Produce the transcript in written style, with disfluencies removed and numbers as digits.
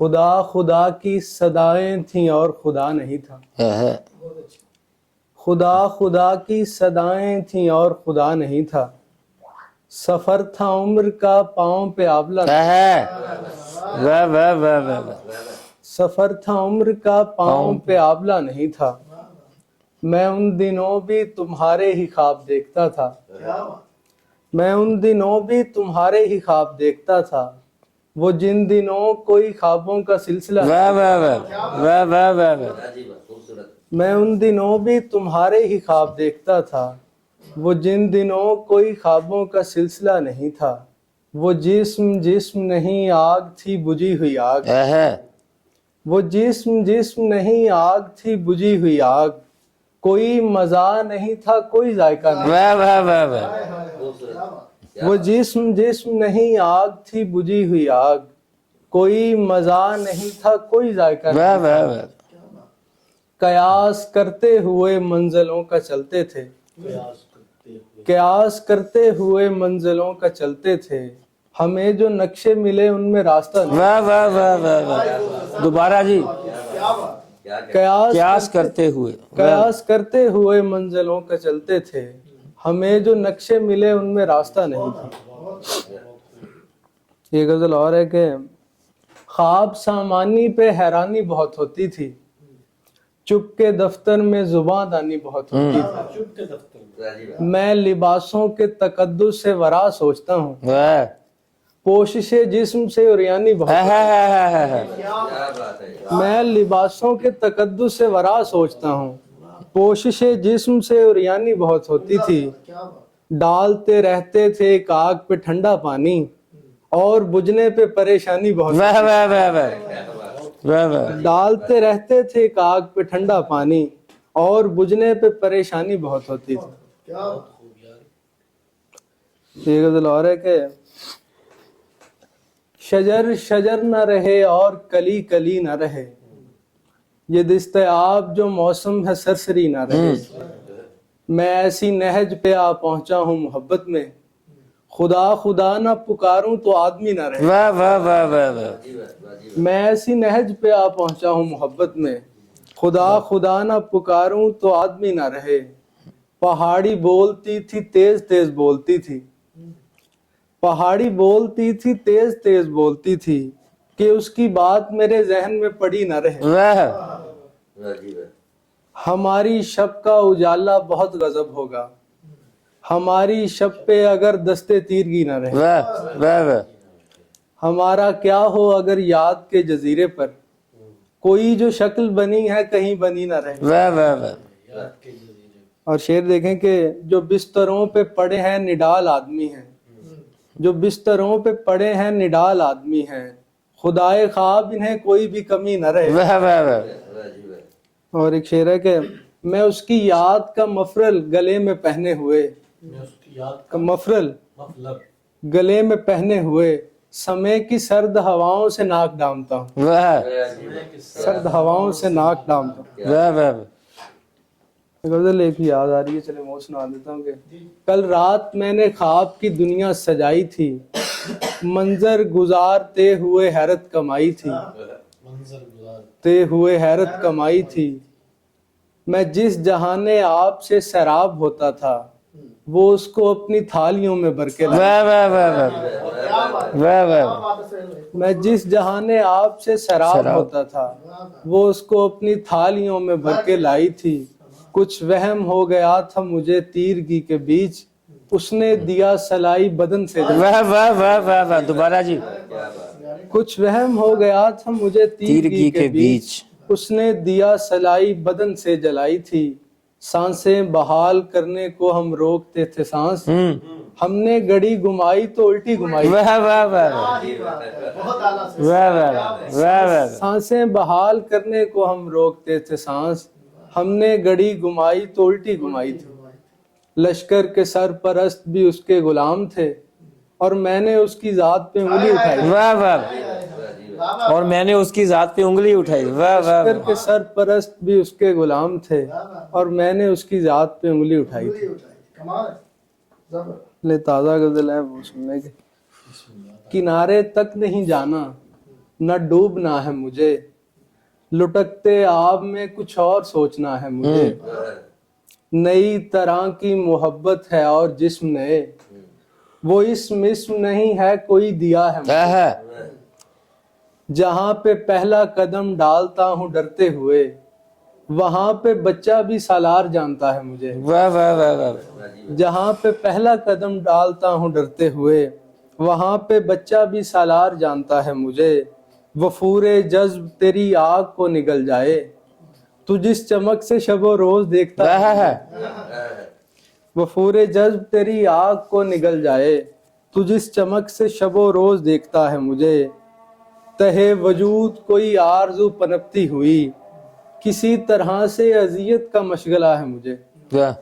خدا خدا کی صدائیں تھیں اور خدا نہیں تھا. خدا خدا کی صدائیں تھیں اور خدا نہیں تھا. سفر تھا عمر کا پاؤں پہ آبلا سفر تھا عمر کا پاؤں پہ آبلا نہیں تھا. میں ان دنوں بھی تمہارے ہی خواب دیکھتا تھا. میں ان دنوں بھی تمہارے ہی خواب دیکھتا تھا. وہ جن دنوں کوئی خوابوں کا سلسلہ میں ان دنوں بھی تمہارے ہی خواب دیکھتا تھا. وہ جن دنوں کوئی خوابوں کا سلسلہ نہیں تھا. وہ جسم جسم نہیں آگ تھی بجھی ہوئی آگ. وہ جسم جسم نہیں آگ تھی بجھی ہوئی آگ. کوئی مزہ نہیں تھا کوئی ذائقہ نہیں. وہ جسم جسم نہیں آگ تھی بجھی ہوئی آگ. کوئی مزہ نہیں تھا کوئی ذائقہ نہیں. قیاس کرتے ہوئے منزلوں کا چلتے تھے. قیاس کرتے ہوئے منزلوں کا چلتے تھے. ہمیں جو نقشے ملے ان میں راستہ نہیں. دوبارہ جی. قیاس کرتے ہوئے منزلوں کا چلتے تھے. ہمیں جو نقشے ملے ان میں راستہ نہیں تھا. یہ غزل اور ہے کہ خواب سامانی پہ حیرانی بہت ہوتی تھی. چپ کے دفتر میں زباں دانی بہت ہوتی تھی. میں لباسوں کے تقدس سے ورا سوچتا ہوں. پوشش جسم سے عریانی بہت میں لباسوں کے تقدس سے ورا سوچتا ہوں. پوشش جسم سے عریانی بہت ہوتی تھی. ڈالتے رہتے تھے ایک آگ پہ ٹھنڈا پانی اور بجھنے پہ پریشانی بہت ڈالتے رہتے تھے ایک آگ پہ ٹھنڈا پانی اور بجھنے پہ پریشانی بہت ہوتی تھی. یہ غزل اور ہے کہ شجر شجر نہ رہے اور کلی کلی نہ رہے. یہ دست آب جو موسم ہے سرسری نہ رہے. میں ایسی نہج پہ آ پہنچا ہوں محبت میں. خدا خدا نہ پکاروں تو آدمی نہ رہے. میں ایسی نہج پہ آ پہنچا ہوں محبت میں. خدا خدا نہ پکاروں تو آدمی نہ رہے. پہاڑی بولتی تھی تیز تیز بولتی تھی. پہاڑی بولتی تھی تیز تیز بولتی تھی کہ اس کی بات میرے ذہن میں پڑی نہ رہے. ہماری شب کا اجالا بہت غضب ہوگا. ہماری شب پہ اگر دستے تیرگی نہ رہے. ہمارا کیا ہو اگر یاد کے جزیرے پر کوئی جو شکل بنی ہے کہیں بنی نہ رہے. اور شعر دیکھیں کہ جو بستروں پہ پڑے ہیں نڈال آدمی ہیں. جو بستروں پہ پڑے ہیں نڈال آدمی ہیں. خدائے خواب انہیں کوئی بھی کمی نہ رہے. اور ایک شعر ہے کہ میں اس کی یاد کا مفرل گلے میں پہنے ہوئے. مفرل گلے میں پہنے ہوئے سمے کی سرد ہواؤں سے ناک ڈامتا ہوں. سرد ہواؤں سے ناک ڈامتا ہوں. غزل ایک یاد آ رہی ہے, چلے وہ سنا دیتا ہوں کہ کل رات میں نے خواب کی دنیا سجائی تھی. منظر گزارتے ہوئے حیرت کمائی تھی. حیرت کمائی تھی. میں جس جہانے آپ سے سیراب ہوتا تھا وہ اس کو اپنی تھالیوں میں بھر کے لائی. میں جس جہانے آپ سے سیراب ہوتا تھا وہ اس کو اپنی تھالیوں میں بھر کے لائی تھی. کچھ وہم ہو گیا تھا مجھے تیرگی کے بیچ اس نے دیا سلائی بدن سے. دوبارہ جی. کچھ وہم ہو گیا تھا مجھے تیرگی کے بیچ اس نے دیا سلائی بدن سے جلائی تھی. سانسیں بحال کرنے کو ہم روکتے تھے سانس. ہم نے گڑی گمائی تو الٹی گمائی. سانسیں بحال کرنے کو ہم روکتے تھے سانس. ہم نے گڑی گمائی تو الٹی گمائی تھی. لشکر کے سرپرست بھی اس کے غلام تھے اور میں نے اس کی ذات پہ انگلی اٹھائی. اور میں نے اس کی ذات پہ انگلی اٹھائی. لشکر کے سرپرست بھی اس کے غلام تھے اور میں نے اس کی ذات پہ انگلی اٹھائی تھی. لے تازہ غزل ہے وہ سننے کے. کنارے تک نہیں جانا نہ ڈوبنا ہے مجھے، لٹکتے آب میں کچھ اور سوچنا ہے مجھے، نئی طرح کی محبت ہے اور جسم نئے، وہ اسم نہیں ہے کوئی دیا ہے مجھے، ہے جہاں پہ پہلا قدم ڈالتا ہوں ڈرتے ہوئے، وہاں پہ بچہ بھی سالار جانتا ہے مجھے، واہ واہ واہ واہ جہاں پہ پہلا قدم ڈالتا ہوں ڈرتے ہوئے، وہاں پہ بچہ بھی سالار جانتا ہے مجھے، وفور جذب تیری آگ کو نگل جائے، تو جس چمک سے شب و روز دیکھتا ہے، وفور جذب تیری آگ کو نگل جائے، تو جس چمک سے شب و روز دیکھتا ہے مجھے، تہے وجود کوئی آرزو پنپتی ہوئی، کسی طرح سے اذیت کا مشغلہ ہے مجھے، واہ